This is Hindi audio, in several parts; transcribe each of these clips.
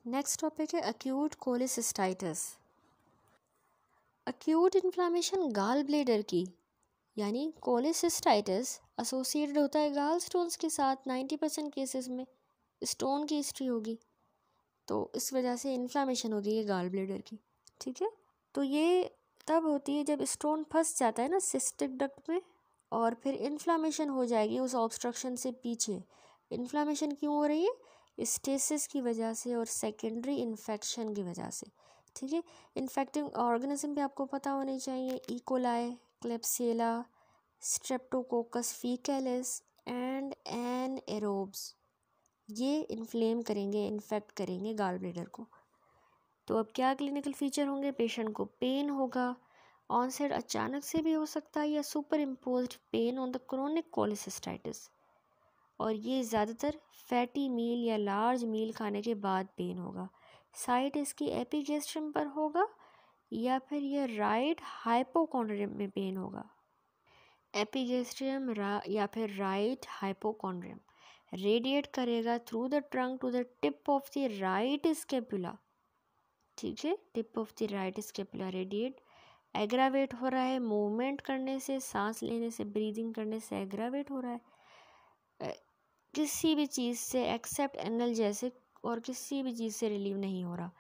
नेक्स्ट टॉपिक है एक्यूट कोलिसिस्टाइटिस। एक्यूट इन्फ्लामेशन गाल ब्लेडर की यानी कोलिसिस्टाइटिस एसोसिएटेड होता है गाल स्टोन्स के साथ। 90% केसेस में स्टोन की हिस्ट्री होगी, तो इस वजह से इन्फ्लामेशन हो गई है गाल ब्लेडर की। ठीक है, तो ये तब होती है जब स्टोन फंस जाता है ना सिस्टिक डक्ट में, और फिर इन्फ्लामेशन हो जाएगी उस ऑब्स्ट्रक्शन से पीछे। इन्फ्लामेशन क्यों हो रही है? स्टेसिस की वजह से और सेकेंडरी इन्फेक्शन की वजह से। ठीक है, इन्फेक्टिंग ऑर्गेनिज्म भी आपको पता होने चाहिए। इकोलाई, क्लेप्सिला, स्ट्रेप्टोकोकस फीकैलिस एंड एनाएरोब्स, ये इन्फ्लेम करेंगे, इन्फेक्ट करेंगे गाल ब्लेडर को। तो अब क्या क्लिनिकल फीचर होंगे? पेशेंट को पेन होगा, ऑनसेट अचानक से भी हो सकता है या super imposed pain on the chronic cholecystitis, और ये ज़्यादातर फैटी मील या लार्ज मील खाने के बाद पेन होगा। साइट इसकी एपिगेस्ट्रम पर होगा या फिर ये राइट हाइपोकॉन्ड्रियम में पेन होगा। एपिगेस्ट्रियम या फिर राइट हाइपोकॉन्ड्रियम रेडिएट करेगा through the trunk to the tip of the right scapula. ठीक है, tip of the right scapula radiate, aggravate हो रहा है मूवमेंट करने से, सांस लेने से, ब्रीदिंग करने से एग्रावेट हो रहा है। किसी भी चीज़ से एक्सेप्ट एनाल्जेसिक और किसी भी चीज़ से रिलीव नहीं हो रहा।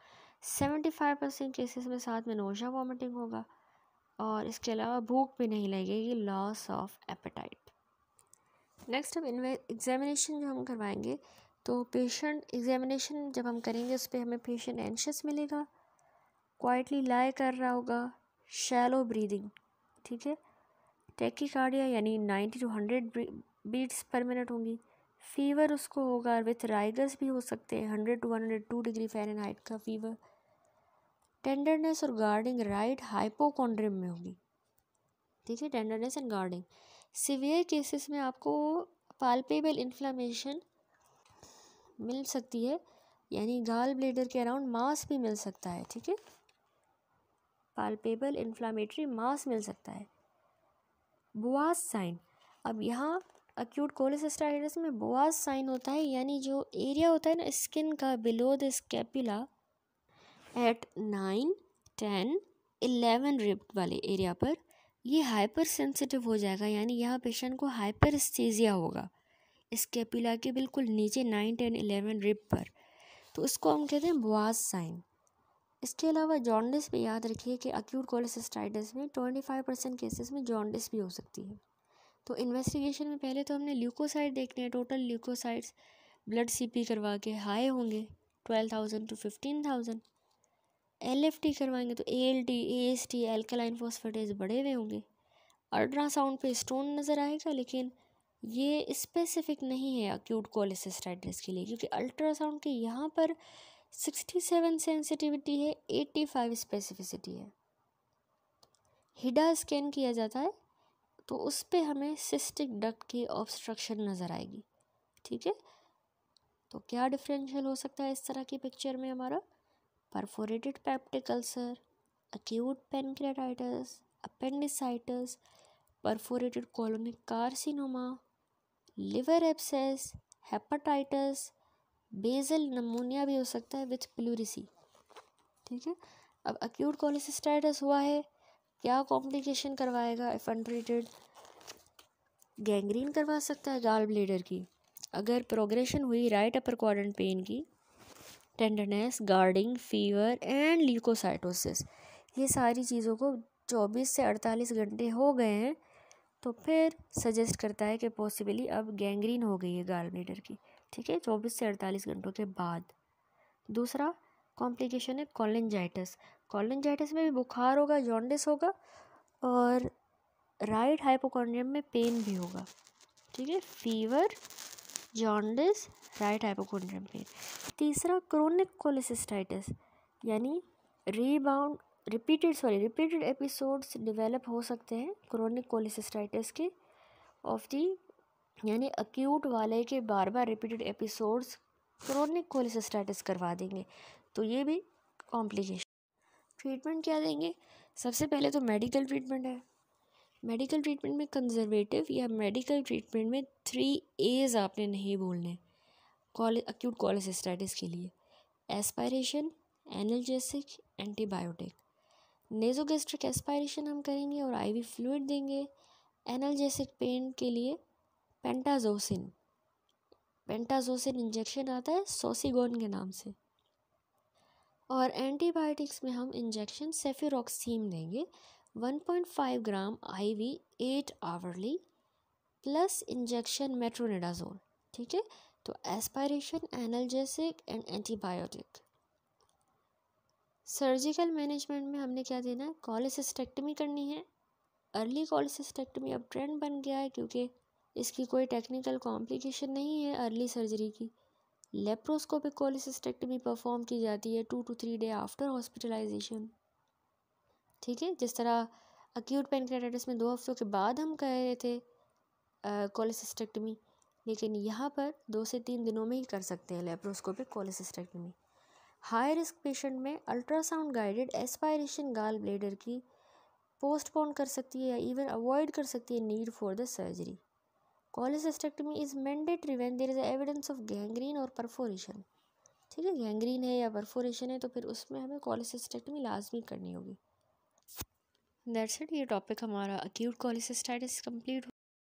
75% केसेस में साथ में नोशा वॉमिटिंग होगा, और इसके अलावा भूख भी नहीं लगेगी, लॉस ऑफ एपेटाइट। नेक्स्ट अब एग्जामिनेशन जो हम करवाएंगे, तो पेशेंट एग्जामिनेशन जब हम करेंगे उस पर हमें पेशेंट एंशियस मिलेगा, क्वाइटली लाई कर रहा होगा, शैलो ब्रीदिंग। ठीक है, टैकीकार्डिया यानी 90 to 100 बीट्स पर मिनट होंगी। फीवर उसको होगा, विथ राइगर्स भी हो सकते हैं, 100 to 102 डिग्री फ़ारेनहाइट का फीवर। टेंडरनेस और गार्डिंग राइट हाइपोकॉन्ड्रियम में होगी। ठीक है, tenderness and guarding. Severe cases में आपको पाल्पेबल इन्फ्लामेशन मिल सकती है, यानी गाल ब्लेडर के अराउंड मास भी मिल सकता है। ठीक है, पाल्पेबल इन्फ्लामेटरी मास मिल सकता है। बुआस साइन, अब यहाँ एक्यूट कोलिसिस्टाइटिस में बुआस साइन होता है, यानी जो एरिया होता है ना स्किन का below the scapula at 9, 10, 11 rib वाले एरिया पर, ये हाइपर सेंसिटिव हो जाएगा, यानी यहाँ पेशेंट को हाइपरस्थेसिया होगा स्कैपुला के बिल्कुल नीचे 9, 10, 11 रिब पर, तो इसको हम कहते हैं बुआस साइन। इसके अलावा जॉन्डिस भी याद रखिए कि एक्यूट कोलिसिस्टाइटिस में 25% केसेस में जॉन्डिस भी हो सकती है। तो इन्वेस्टिगेशन में पहले तो हमने ल्यूकोसाइड देखने हैं। टोटल ल्यूकोसाइड्स ब्लड सीपी करवा के हाई होंगे 12,000 to 15,000। LFT करवाएंगे तो ALT, AST, एल्कलाइन फॉस्फेटेज बढ़े हुए होंगे। अल्ट्रासाउंड पे स्टोन नज़र आएगा, लेकिन ये स्पेसिफिक नहीं है एक्यूट कोलिसिस्टाइटिस के लिए, क्योंकि अल्ट्रासाउंड के यहाँ पर 67 सेंसिटिविटी है, 85 स्पेसिफिसिटी है। हिडा स्कैन किया जाता है तो उस पे हमें सिस्टिक डक्ट की ऑब्स्ट्रक्शन नज़र आएगी। ठीक है, तो क्या डिफरेंशियल हो सकता है इस तरह की पिक्चर में हमारा? Perforated peptic ulcer, acute pancreatitis, appendicitis, perforated colonic carcinoma, liver abscess, hepatitis, basal pneumonia भी हो सकता है विथ प्लूरिसी। ठीक है, अब एक्यूट कोलिसिस्टाइटिस हुआ है, क्या कॉम्प्लिकेशन करवाएगा? इफ अनट्रीटेड गैंग्रीन करवा सकता है गाल ब्लेडर की। अगर प्रोग्रेशन हुई राइट अपर क्वाड्रेंट पेन की, tenderness, guarding, fever and leucocytosis, ये सारी चीज़ों को 24 से 48 घंटे हो गए हैं, तो फिर सजेस्ट करता है कि पॉसिबली अब गैंग्रीन हो गई है गाल ब्लेडर की। ठीक है, 24 से 48 घंटों के बाद। दूसरा कॉम्प्लिकेशन है कोलिंजाइटिस। कोलिंजाइटिस में भी बुखार होगा, जॉन्डिस होगा और राइट हाइपोकॉन्ड्रियम में पेन भी होगा। ठीक है, fever, jaundice, right hypochondrium pain. तीसरा क्रोनिक कोलिसिस्टाइटिस, यानी रिपीटेड एपिसोड्स डेवलप हो सकते हैं क्रोनिक कोलिसिस्टाइटिस के ऑफ दी, यानी एक्यूट वाले के बार बार रिपीटेड एपिसोड्स क्रोनिक कोलिसिस्टाइटिस करवा देंगे, तो ये भी कॉम्प्लिकेशन। ट्रीटमेंट क्या देंगे? सबसे पहले तो मेडिकल ट्रीटमेंट है। मेडिकल ट्रीटमेंट में कंजर्वेटिव या मेडिकल ट्रीटमेंट में 3 A's आपने नहीं बोलने एक्यूट कोलिसिस्टाइटिस के लिए। Aspiration, analgesic, antibiotic. Nasogastric aspiration हम करेंगे और आईवी फ्लूइड देंगे। एनाल्जेसिक पेन के लिए पेंटाजोसिन इंजेक्शन आता है सोसिगोन के नाम से। और एंटीबायोटिक्स में हम इंजेक्शन सेफिरॉक्सीम देंगे 1.5 ग्राम IV 8 hourly plus injection metronidazole. ठीक है, तो aspiration, analgesic and antibiotic. Surgical management में हमने क्या देना है, कॉलेसिस्टेक्टमी करनी है। अर्ली कॉलेसिस्टेक्टमी अब ट्रेंड बन गया है क्योंकि इसकी कोई टेक्निकल कॉम्प्लिकेशन नहीं है अर्ली सर्जरी की। लेप्रोस्कोपिक कोलिसिस्टेक्टमी परफॉर्म की जाती है 2 to 3 डे आफ्टर हॉस्पिटलाइजेशन। ठीक है, जिस तरह अक्यूट पैनक्रेटाइटिस में 2 हफ्तों के बाद हम कह रहे थे कोलिसिस्टेक्टमी, लेकिन यहाँ पर 2 से 3 दिनों में ही कर सकते हैं laparoscopic cholecystectomy. High risk patient में ultrasound guided aspiration gall bladder की पोस्टपोन कर सकती है या इवन अवॉइड कर सकती है need for the surgery. Cholecystectomy is mandatory when there is evidence of gangrene और परफोरेशन। ठीक है, गैंग्रीन है या परफोरेशन है तो फिर उसमें हमें कोलिसिस्टेक्टमी लाजमी करनी होगी। दैट्स इट, ये टॉपिक हमारा अक्यूट कोलिसिस्टाइटिस कंप्लीट